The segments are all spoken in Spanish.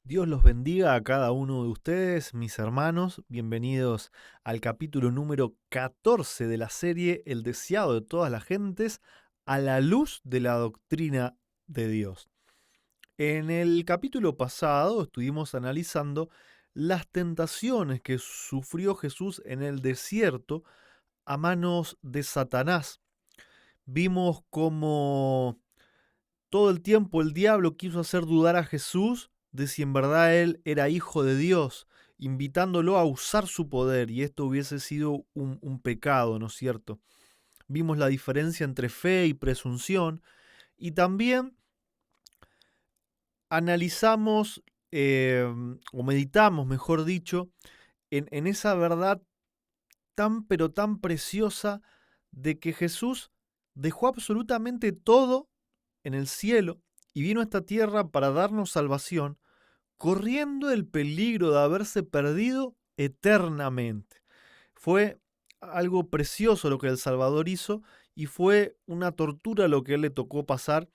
Dios los bendiga a cada uno de ustedes, mis hermanos. Bienvenidos al capítulo número 14 de la serie El deseado de todas las gentes, a la luz de la doctrina de Dios. En el capítulo pasado estuvimos analizando las tentaciones que sufrió Jesús en el desierto a manos de Satanás. Vimos cómo todo el tiempo el diablo quiso hacer dudar a Jesús de si en verdad él era hijo de Dios, invitándolo a usar su poder, y esto hubiese sido un pecado, ¿no es cierto? Vimos la diferencia entre fe y presunción, y también analizamos, o meditamos, mejor dicho, en esa verdad tan pero tan preciosa de que Jesús dejó absolutamente todo en el cielo y vino a esta tierra para darnos salvación, corriendo el peligro de haberse perdido eternamente. Fue algo precioso lo que el Salvador hizo, y fue una tortura lo que a él le tocó pasar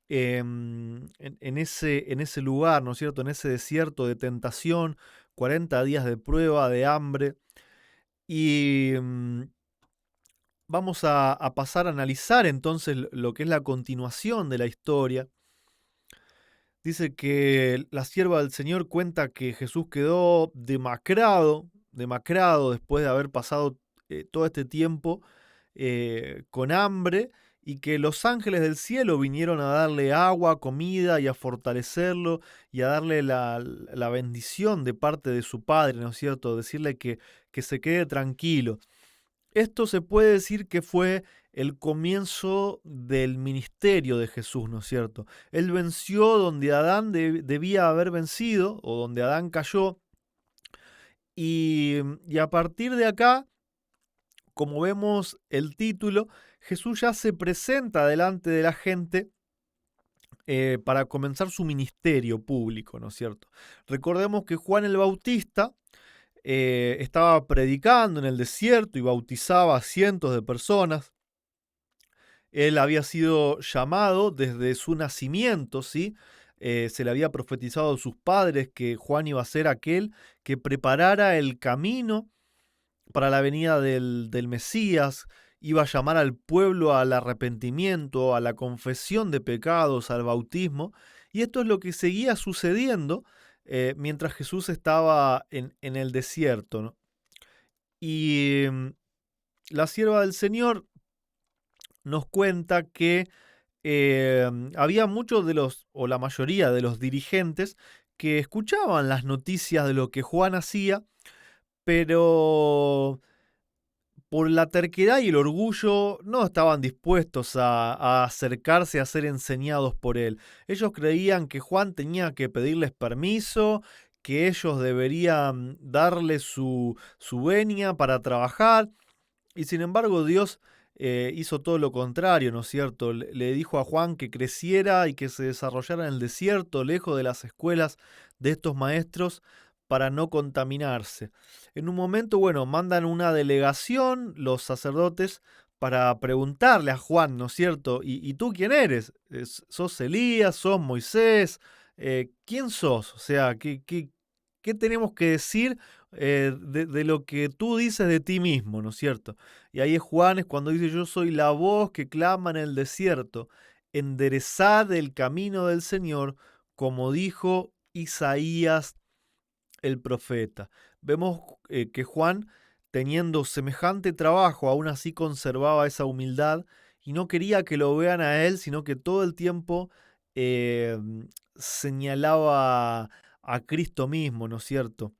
en ese lugar, ¿no es cierto? En ese desierto de tentación, 40 días de prueba, de hambre. Y vamos a pasar a analizar entonces lo que es la continuación de la historia. Dice que la sierva del Señor cuenta que Jesús quedó demacrado después de haber pasado todo este tiempo con hambre, y que los ángeles del cielo vinieron a darle agua, comida y a fortalecerlo y a darle la bendición de parte de su Padre, ¿no es cierto? Decirle que se quede tranquilo. Esto se puede decir que fue el comienzo del ministerio de Jesús, ¿no es cierto? Él venció donde Adán debía haber vencido, o donde Adán cayó, y a partir de acá, como vemos el título, Jesús ya se presenta delante de la gente para comenzar su ministerio público, ¿no es cierto? Recordemos que Juan el Bautista estaba predicando en el desierto y bautizaba a cientos de personas. Él había sido llamado desde su nacimiento, ¿sí? Se le había profetizado a sus padres que Juan iba a ser aquel que preparara el camino para la venida del Mesías, iba a llamar al pueblo al arrepentimiento, a la confesión de pecados, al bautismo, y esto es lo que seguía sucediendo mientras Jesús estaba en el desierto, ¿no? Y la sierva del Señor nos cuenta que había muchos de los, o la mayoría de los dirigentes, que escuchaban las noticias de lo que Juan hacía, pero por la terquedad y el orgullo no estaban dispuestos a acercarse a ser enseñados por él. Ellos creían que Juan tenía que pedirles permiso, que ellos deberían darle su venia para trabajar, y sin embargo Dios hizo todo lo contrario, ¿no es cierto? Le dijo a Juan que creciera y que se desarrollara en el desierto, lejos de las escuelas de estos maestros, para no contaminarse. En un momento, bueno, mandan una delegación los sacerdotes para preguntarle a Juan, ¿no es cierto? ¿Y tú quién eres? ¿Sos Elías? ¿Sos Moisés? ¿Quién sos? O sea, ¿qué tenemos que decir de lo que tú dices de ti mismo, ¿no es cierto? Y ahí Juan es cuando dice: yo soy la voz que clama en el desierto, enderezad el camino del Señor, como dijo Isaías el profeta. Vemos que Juan, teniendo semejante trabajo, aún así conservaba esa humildad y no quería que lo vean a él, sino que todo el tiempo eh, señalaba a Cristo mismo, ¿no es cierto?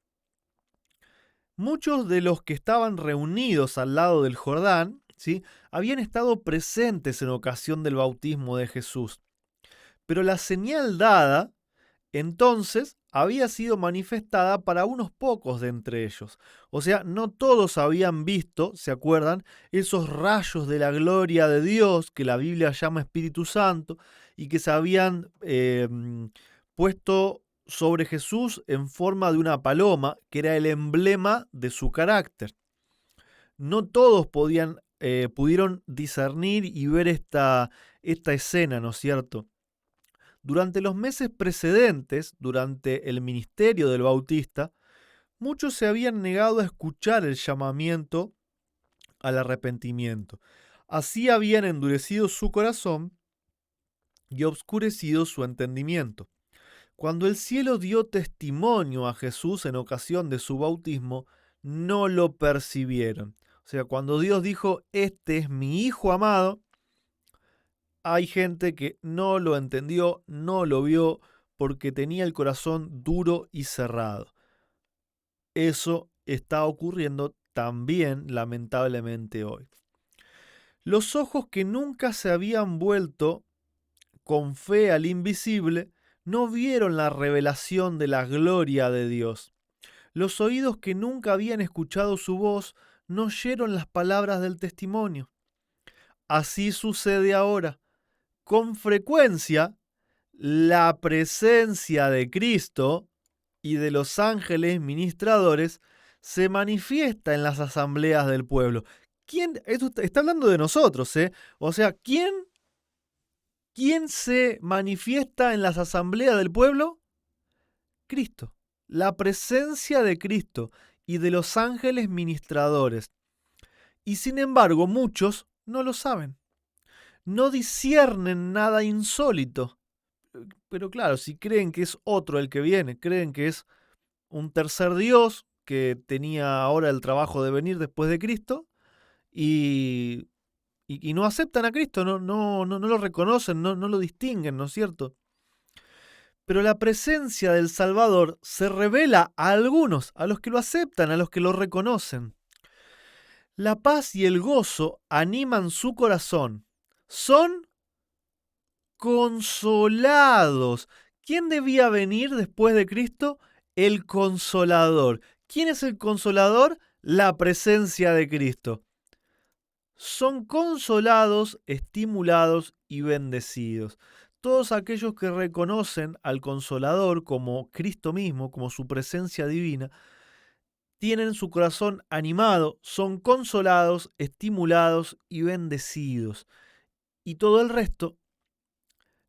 Muchos de los que estaban reunidos al lado del Jordán, ¿sí?, habían estado presentes en ocasión del bautismo de Jesús, pero la señal dada entonces había sido manifestada para unos pocos de entre ellos. O sea, no todos habían visto, ¿se acuerdan? Esos rayos de la gloria de Dios que la Biblia llama Espíritu Santo y que se habían puesto sobre Jesús en forma de una paloma, que era el emblema de su carácter. No todos pudieron discernir y ver esta escena, ¿no es cierto? Durante los meses precedentes, durante el ministerio del Bautista, muchos se habían negado a escuchar el llamamiento al arrepentimiento. Así habían endurecido su corazón y obscurecido su entendimiento. Cuando el cielo dio testimonio a Jesús en ocasión de su bautismo, no lo percibieron. O sea, cuando Dios dijo, este es mi Hijo amado, hay gente que no lo entendió, no lo vio, porque tenía el corazón duro y cerrado. Eso está ocurriendo también, lamentablemente, hoy. Los ojos que nunca se habían vuelto con fe al invisible no vieron la revelación de la gloria de Dios. Los oídos que nunca habían escuchado su voz no oyeron las palabras del testimonio. Así sucede ahora. Con frecuencia, la presencia de Cristo y de los ángeles ministradores se manifiesta en las asambleas del pueblo. ¿Quién? Esto está hablando de nosotros, ¿eh? O sea, ¿quién se manifiesta en las asambleas del pueblo? Cristo. La presencia de Cristo y de los ángeles ministradores. Y sin embargo, muchos no lo saben. No disciernen nada insólito. Pero claro, si creen que es otro el que viene, creen que es un tercer Dios que tenía ahora el trabajo de venir después de Cristo y no aceptan a Cristo, no lo reconocen, no lo distinguen, ¿no es cierto? Pero la presencia del Salvador se revela a algunos, a los que lo aceptan, a los que lo reconocen. La paz y el gozo animan su corazón. Son consolados. ¿Quién debía venir después de Cristo? El Consolador. ¿Quién es el Consolador? La presencia de Cristo. Son consolados, estimulados y bendecidos. Todos aquellos que reconocen al Consolador como Cristo mismo, como su presencia divina, tienen su corazón animado, son consolados, estimulados y bendecidos. Y todo el resto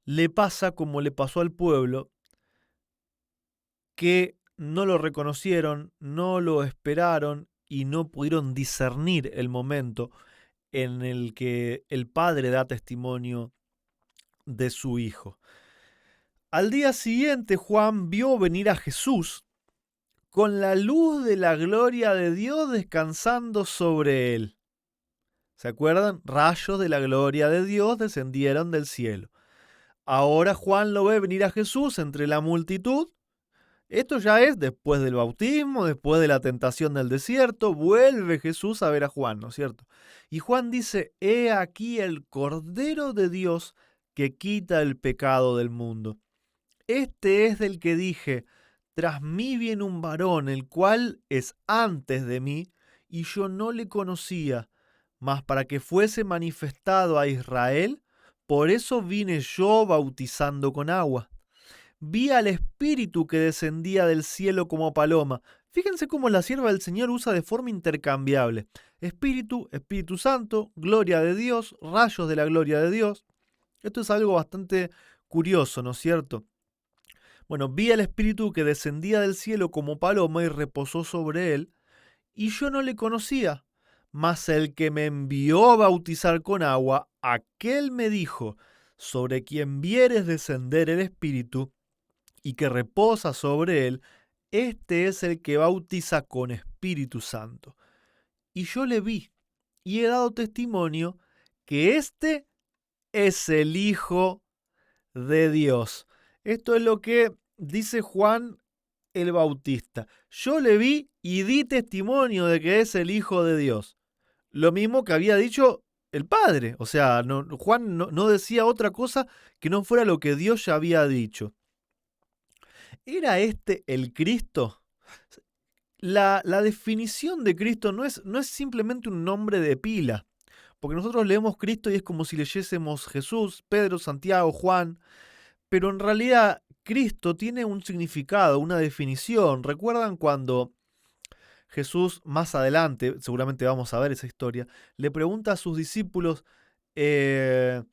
le pasa como le pasó al pueblo, que no lo reconocieron, no lo esperaron y no pudieron discernir el momento en el que el Padre da testimonio de su Hijo. Al día siguiente, Juan vio venir a Jesús con la luz de la gloria de Dios descansando sobre él. ¿Se acuerdan? Rayos de la gloria de Dios descendieron del cielo. Ahora Juan lo ve venir a Jesús entre la multitud. Esto ya es después del bautismo, después de la tentación del desierto. Vuelve Jesús a ver a Juan, ¿no es cierto? Y Juan dice, he aquí el Cordero de Dios que quita el pecado del mundo. Este es del que dije, tras mí viene un varón, el cual es antes de mí, y yo no le conocía, mas para que fuese manifestado a Israel, por eso vine yo bautizando con agua. Vi al Espíritu que descendía del cielo como paloma. Fíjense cómo la sierva del Señor usa de forma intercambiable. Espíritu, Espíritu Santo, gloria de Dios, rayos de la gloria de Dios. Esto es algo bastante curioso, ¿no es cierto? Bueno, vi al Espíritu que descendía del cielo como paloma y reposó sobre él, y yo no le conocía. Mas el que me envió a bautizar con agua, aquel me dijo, sobre quien vieres descender el Espíritu y que reposa sobre él, este es el que bautiza con Espíritu Santo. Y yo le vi, y he dado testimonio que este es el Hijo de Dios. Esto es lo que dice Juan el Bautista. Yo le vi y di testimonio de que es el Hijo de Dios. Lo mismo que había dicho el Padre. O sea, Juan no decía otra cosa que no fuera lo que Dios ya había dicho. ¿Era este el Cristo? La definición de Cristo no es simplemente un nombre de pila, porque nosotros leemos Cristo y es como si leyésemos Jesús, Pedro, Santiago, Juan, pero en realidad Cristo tiene un significado, una definición. ¿Recuerdan cuando Jesús más adelante, seguramente vamos a ver esa historia, le pregunta a sus discípulos, eh,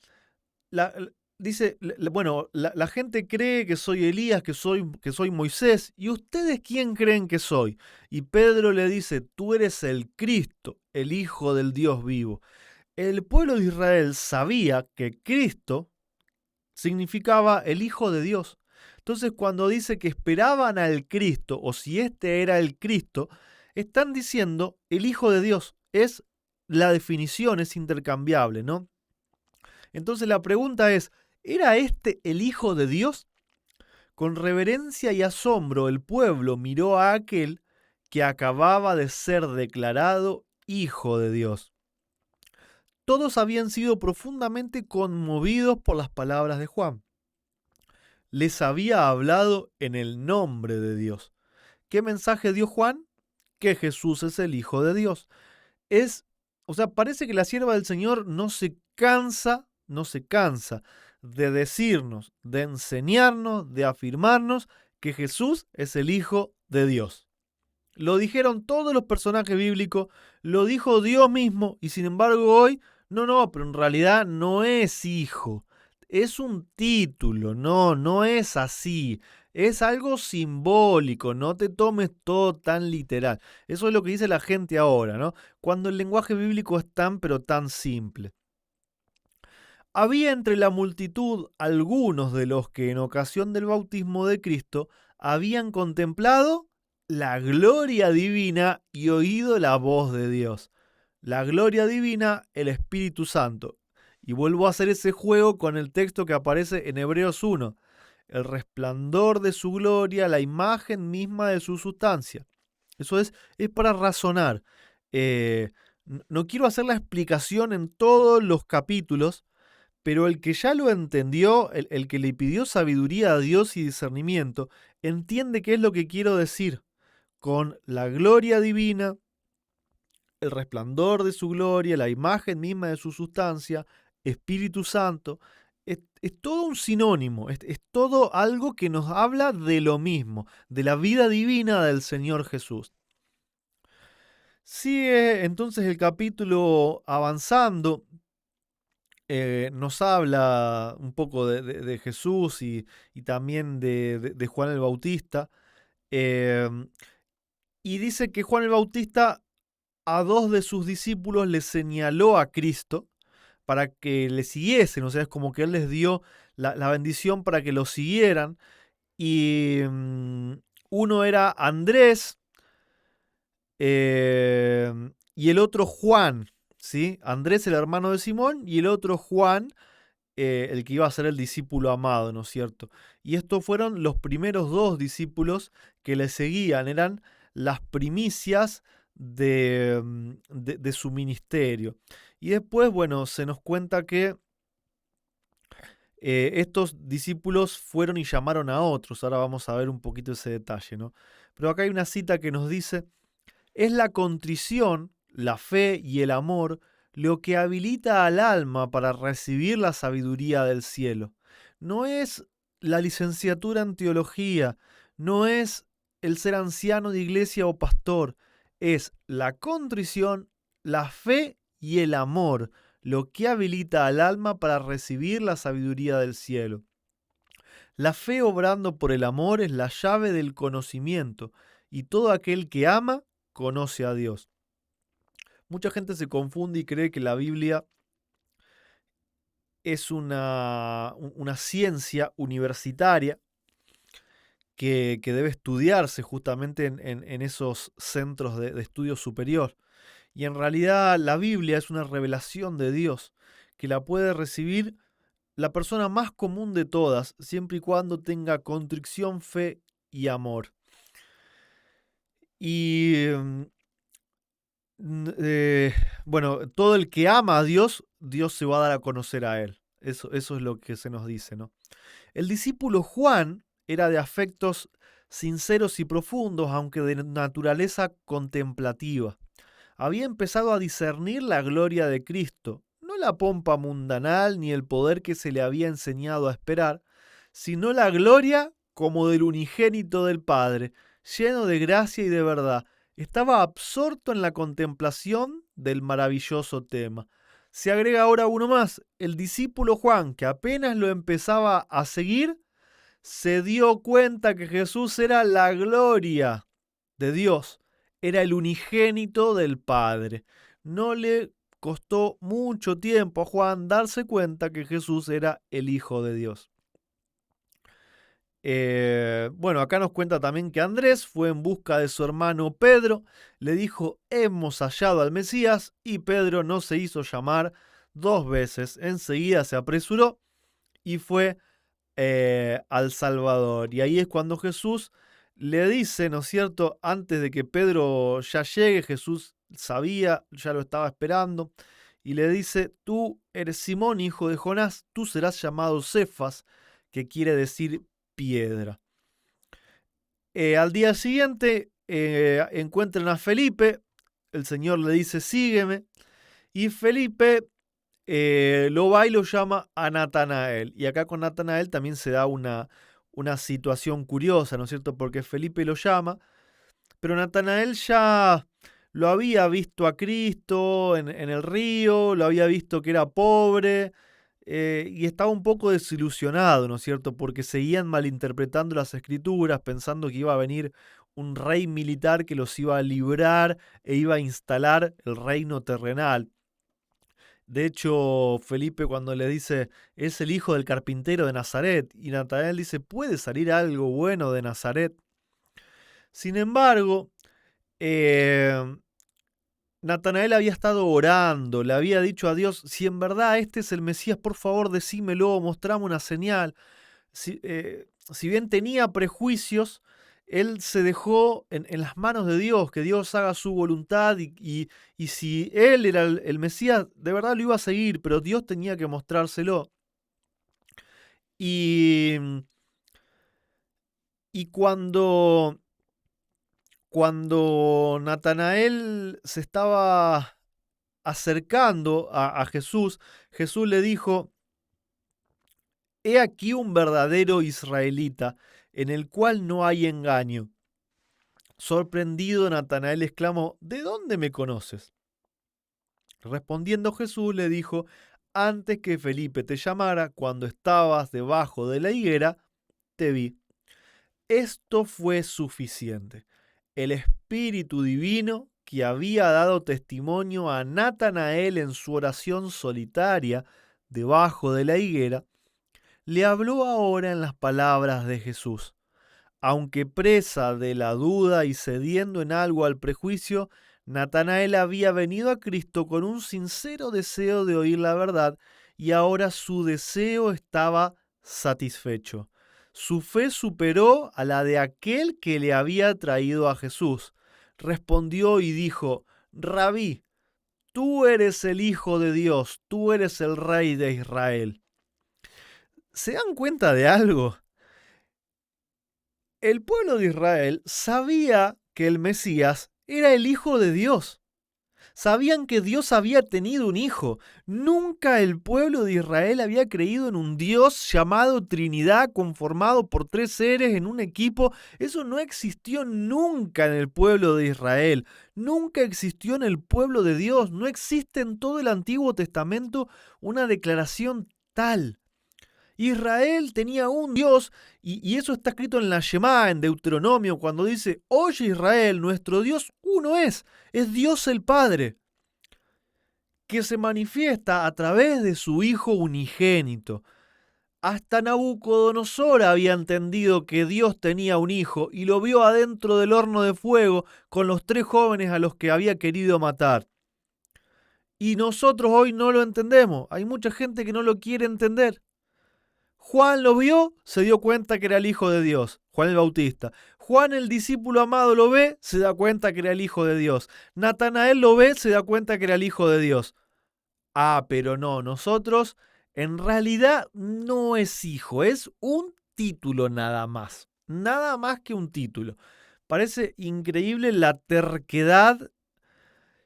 dice, bueno, la gente cree que soy Elías, que soy Moisés, ¿y ustedes quién creen que soy? Y Pedro le dice, tú eres el Cristo, el Hijo del Dios vivo. El pueblo de Israel sabía que Cristo significaba el Hijo de Dios. Entonces, cuando dice que esperaban al Cristo, o si este era el Cristo, están diciendo el Hijo de Dios. La definición es intercambiable, ¿no? Entonces la pregunta es, ¿era este el Hijo de Dios? Con reverencia y asombro el pueblo miró a aquel que acababa de ser declarado Hijo de Dios. Todos habían sido profundamente conmovidos por las palabras de Juan. Les había hablado en el nombre de Dios. ¿Qué mensaje dio Juan? Que Jesús es el Hijo de Dios. Parece que la sierva del Señor no se cansa de decirnos, de enseñarnos, de afirmarnos que Jesús es el Hijo de Dios. Lo dijeron todos los personajes bíblicos, lo dijo Dios mismo, y sin embargo hoy, pero en realidad no es hijo, es un título, no es así, es algo simbólico, no te tomes todo tan literal. Eso es lo que dice la gente ahora, ¿no? Cuando el lenguaje bíblico es tan pero tan simple. Había entre la multitud algunos de los que en ocasión del bautismo de Cristo habían contemplado la gloria divina y oído la voz de Dios. La gloria divina, el Espíritu Santo. Y vuelvo a hacer ese juego con el texto que aparece en Hebreos 1. El resplandor de su gloria, la imagen misma de su sustancia. Eso es para razonar. No quiero hacer la explicación en todos los capítulos, pero el que ya lo entendió, el que le pidió sabiduría a Dios y discernimiento, entiende qué es lo que quiero decir con la gloria divina, el resplandor de su gloria, la imagen misma de su sustancia, Espíritu Santo. Es todo un sinónimo, es todo algo que nos habla de lo mismo, de la vida divina del Señor Jesús. Sigue entonces el capítulo avanzando. Nos habla un poco de Jesús y también de Juan el Bautista. eh, y dice que Juan el Bautista a dos de sus discípulos les señaló a Cristo para que le siguiesen. O sea, es como que él les dio la bendición para que lo siguieran. Y uno era Andrés y el otro Juan. ¿Sí? Andrés, el hermano de Simón, y el otro Juan, el que iba a ser el discípulo amado, ¿no es cierto? Y estos fueron los primeros dos discípulos que le seguían, eran las primicias de su ministerio. Y después, bueno, se nos cuenta que estos discípulos fueron y llamaron a otros. Ahora vamos a ver un poquito ese detalle, ¿no? Pero acá hay una cita que nos dice, es la contrición, la fe y el amor lo que habilita al alma para recibir la sabiduría del cielo. No es la licenciatura en teología, no es el ser anciano de iglesia o pastor, es la contrición, la fe y el amor lo que habilita al alma para recibir la sabiduría del cielo. La fe obrando por el amor es la llave del conocimiento, y todo aquel que ama conoce a Dios. Mucha gente se confunde y cree que la Biblia es una ciencia universitaria que debe estudiarse justamente en esos centros de estudio superior. Y en realidad la Biblia es una revelación de Dios que la puede recibir la persona más común de todas, siempre y cuando tenga contrición, fe y amor. Y bueno, todo el que ama a Dios, Dios se va a dar a conocer a él. Eso es lo que se nos dice, ¿no? El discípulo Juan era de afectos sinceros y profundos, aunque de naturaleza contemplativa. Había empezado a discernir la gloria de Cristo, no la pompa mundanal ni el poder que se le había enseñado a esperar, sino la gloria como del unigénito del Padre, lleno de gracia y de verdad. Estaba absorto en la contemplación del maravilloso tema. Se agrega ahora uno más, el discípulo Juan, que apenas lo empezaba a seguir, se dio cuenta que Jesús era la gloria de Dios, era el unigénito del Padre. No le costó mucho tiempo a Juan darse cuenta que Jesús era el Hijo de Dios. Bueno, acá nos cuenta también que Andrés fue en busca de su hermano Pedro, le dijo, hemos hallado al Mesías, y Pedro no se hizo llamar 2 veces. Enseguida se apresuró y fue al Salvador. Y ahí es cuando Jesús le dice, ¿no es cierto? Antes de que Pedro ya llegue, Jesús sabía, ya lo estaba esperando, y le dice, tú eres Simón, hijo de Jonás, tú serás llamado Cefas, que quiere decir piedra. Al día siguiente encuentran a Felipe, el Señor le dice, sígueme, y Felipe lo va y lo llama a Natanael. Y acá con Natanael también se da una situación curiosa, ¿no es cierto? Porque Felipe lo llama, pero Natanael ya lo había visto a Cristo en el río, lo había visto que era pobre, y estaba un poco desilusionado, ¿no es cierto? Porque seguían malinterpretando las escrituras, pensando que iba a venir un rey militar que los iba a librar e iba a instalar el reino terrenal. De hecho, Felipe cuando le dice, es el hijo del carpintero de Nazaret, y Natanael dice, ¿puede salir algo bueno de Nazaret? Sin embargo, Natanael había estado orando, le había dicho a Dios, si en verdad este es el Mesías, por favor decímelo, mostrame una señal. Si bien tenía prejuicios, él se dejó en las manos de Dios, que Dios haga su voluntad y si él era el Mesías, de verdad lo iba a seguir, pero Dios tenía que mostrárselo. Y cuando Natanael se estaba acercando a Jesús, Jesús le dijo, he aquí un verdadero israelita, en el cual no hay engaño. Sorprendido, Natanael exclamó, ¿de dónde me conoces? Respondiendo Jesús le dijo, antes que Felipe te llamara, cuando estabas debajo de la higuera, te vi. Esto fue suficiente. El Espíritu Divino, que había dado testimonio a Natanael en su oración solitaria debajo de la higuera, le habló ahora en las palabras de Jesús. Aunque presa de la duda y cediendo en algo al prejuicio, Natanael había venido a Cristo con un sincero deseo de oír la verdad y ahora su deseo estaba satisfecho. Su fe superó a la de aquel que le había traído a Jesús. Respondió y dijo, Rabí, tú eres el Hijo de Dios, tú eres el Rey de Israel. ¿Se dan cuenta de algo? El pueblo de Israel sabía que el Mesías era el Hijo de Dios. Sabían que Dios había tenido un hijo. Nunca el pueblo de Israel había creído en un Dios llamado Trinidad, conformado por 3 seres en un equipo. Eso no existió nunca en el pueblo de Israel. Nunca existió en el pueblo de Dios. No existe en todo el Antiguo Testamento una declaración tal. Israel tenía un Dios, y eso está escrito en la Shemá, en Deuteronomio, cuando dice, oye Israel, nuestro Dios uno es Dios el Padre, que se manifiesta a través de su Hijo unigénito. Hasta Nabucodonosor había entendido que Dios tenía un hijo y lo vio adentro del horno de fuego con los 3 jóvenes a los que había querido matar. Y nosotros hoy no lo entendemos, hay mucha gente que no lo quiere entender. Juan lo vio, se dio cuenta que era el Hijo de Dios, Juan el Bautista. Juan, el discípulo amado, lo ve, se da cuenta que era el Hijo de Dios. Natanael lo ve, se da cuenta que era el Hijo de Dios. Ah, pero no, nosotros en realidad no es hijo, es un título nada más. nada más que un título. Parece increíble la terquedad,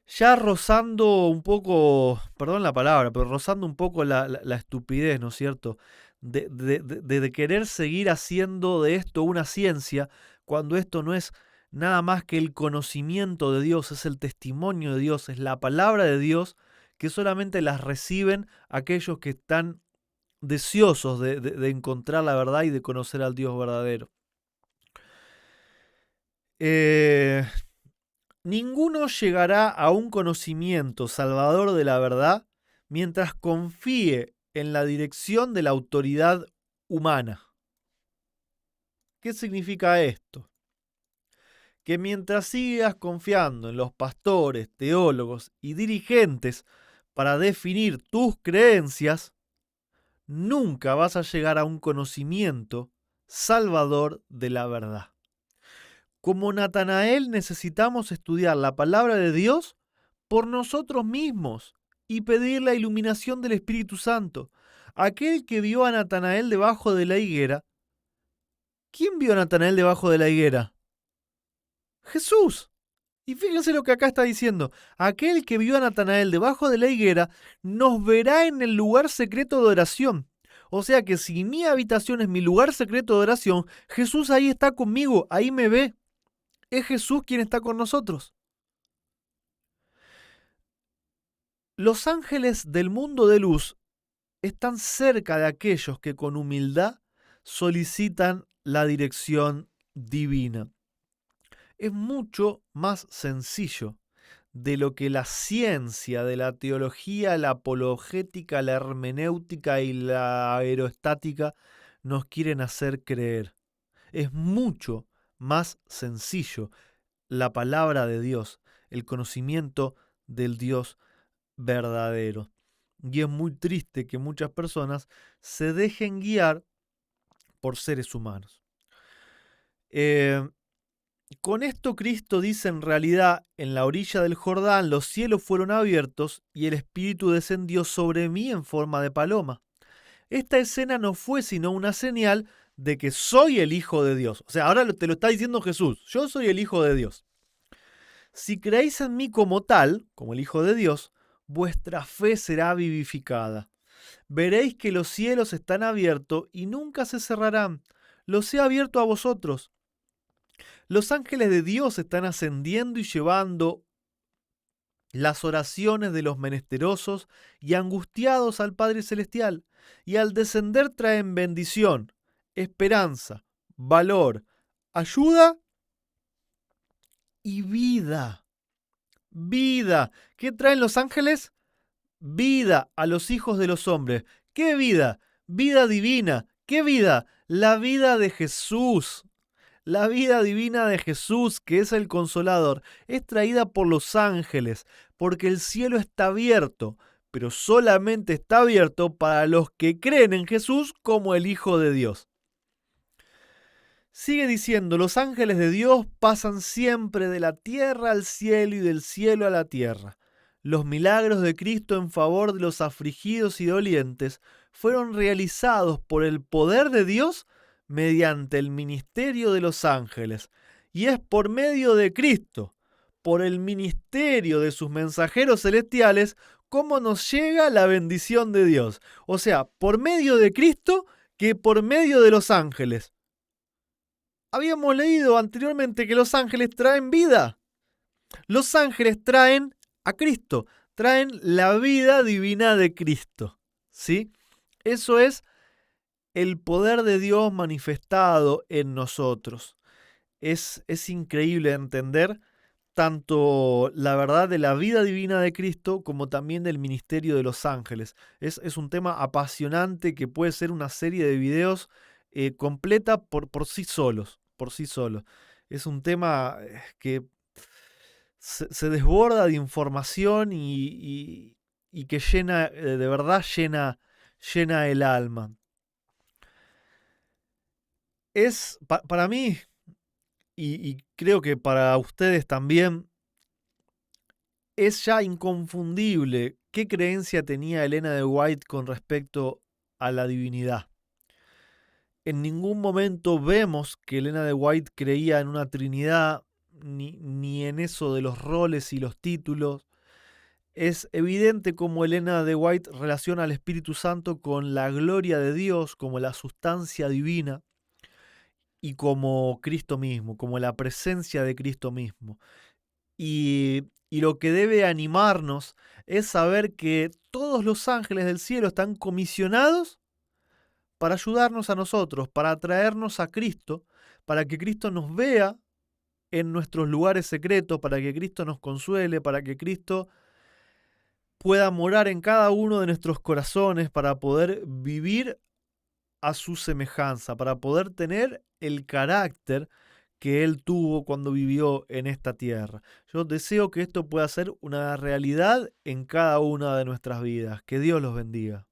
ya rozando un poco, perdón la palabra, pero rozando un poco la estupidez, ¿no es cierto? De querer seguir haciendo de esto una ciencia, cuando esto no es nada más que el conocimiento de Dios, es el testimonio de Dios, es la palabra de Dios, que solamente las reciben aquellos que están deseosos de encontrar la verdad y de conocer al Dios verdadero. Ninguno llegará a un conocimiento salvador de la verdad mientras confíe en la dirección de la autoridad humana. ¿Qué significa esto? Que mientras sigas confiando en los pastores, teólogos y dirigentes para definir tus creencias, nunca vas a llegar a un conocimiento salvador de la verdad. Como Natanael necesitamos estudiar la palabra de Dios por nosotros mismos y pedir la iluminación del Espíritu Santo. Aquel que vio a Natanael debajo de la higuera, ¿quién vio a Natanael debajo de la higuera? Jesús. Y fíjense lo que acá está diciendo. Aquel que vio a Natanael debajo de la higuera nos verá en el lugar secreto de oración. O sea que si mi habitación es mi lugar secreto de oración, Jesús ahí está conmigo, ahí me ve. Es Jesús quien está con nosotros. Los ángeles del mundo de luz están cerca de aquellos que con humildad solicitan la dirección divina. Es mucho más sencillo de lo que la ciencia de la teología, la apologética, la hermenéutica y la aerostática nos quieren hacer creer. Es mucho más sencillo la palabra de Dios, el conocimiento del Dios verdadero. Y es muy triste que muchas personas se dejen guiar por seres humanos. Con esto Cristo dice en realidad, en la orilla del Jordán los cielos fueron abiertos y el Espíritu descendió sobre mí en forma de paloma. Esta escena no fue sino una señal de que soy el Hijo de Dios. O sea, ahora te lo está diciendo Jesús, yo soy el Hijo de Dios. Si creéis en mí como tal, como el Hijo de Dios, vuestra fe será vivificada. Veréis que los cielos están abiertos y nunca se cerrarán. Los he abierto a vosotros. Los ángeles de Dios están ascendiendo y llevando las oraciones de los menesterosos y angustiados al Padre Celestial, y al descender traen bendición, esperanza, valor, ayuda y vida. Vida. ¿Qué traen los ángeles? Vida a los hijos de los hombres. ¿Qué vida? Vida divina. ¿Qué vida? La vida de Jesús. La vida divina de Jesús, que es el Consolador, es traída por los ángeles, porque el cielo está abierto, pero solamente está abierto para los que creen en Jesús como el Hijo de Dios. Sigue diciendo, los ángeles de Dios pasan siempre de la tierra al cielo y del cielo a la tierra. Los milagros de Cristo en favor de los afligidos y dolientes fueron realizados por el poder de Dios mediante el ministerio de los ángeles. Y es por medio de Cristo, por el ministerio de sus mensajeros celestiales, cómo nos llega la bendición de Dios. O sea, por medio de Cristo que por medio de los ángeles. Habíamos leído anteriormente que los ángeles traen vida. Los ángeles traen a Cristo, traen la vida divina de Cristo. ¿Sí? Eso es el poder de Dios manifestado en nosotros. Es increíble entender tanto la verdad de la vida divina de Cristo como también del ministerio de los ángeles. Es un tema apasionante que puede ser una serie de videos completa por sí solos. Por sí solos. Es un tema que se desborda de información y que llena, de verdad llena el alma. Es para mí, y creo que para ustedes también, es ya inconfundible qué creencia tenía Elena de White con respecto a la divinidad. En ningún momento vemos que Elena de White creía en una Trinidad, ni en eso de los roles y los títulos. Es evidente cómo Elena de White relaciona al Espíritu Santo con la gloria de Dios, como la sustancia divina y como Cristo mismo, como la presencia de Cristo mismo. Y lo que debe animarnos es saber que todos los ángeles del cielo están comisionados para ayudarnos a nosotros, para atraernos a Cristo, para que Cristo nos vea en nuestros lugares secretos, para que Cristo nos consuele, para que Cristo pueda morar en cada uno de nuestros corazones, para poder vivir a su semejanza, para poder tener el carácter que Él tuvo cuando vivió en esta tierra. Yo deseo que esto pueda ser una realidad en cada una de nuestras vidas. Que Dios los bendiga.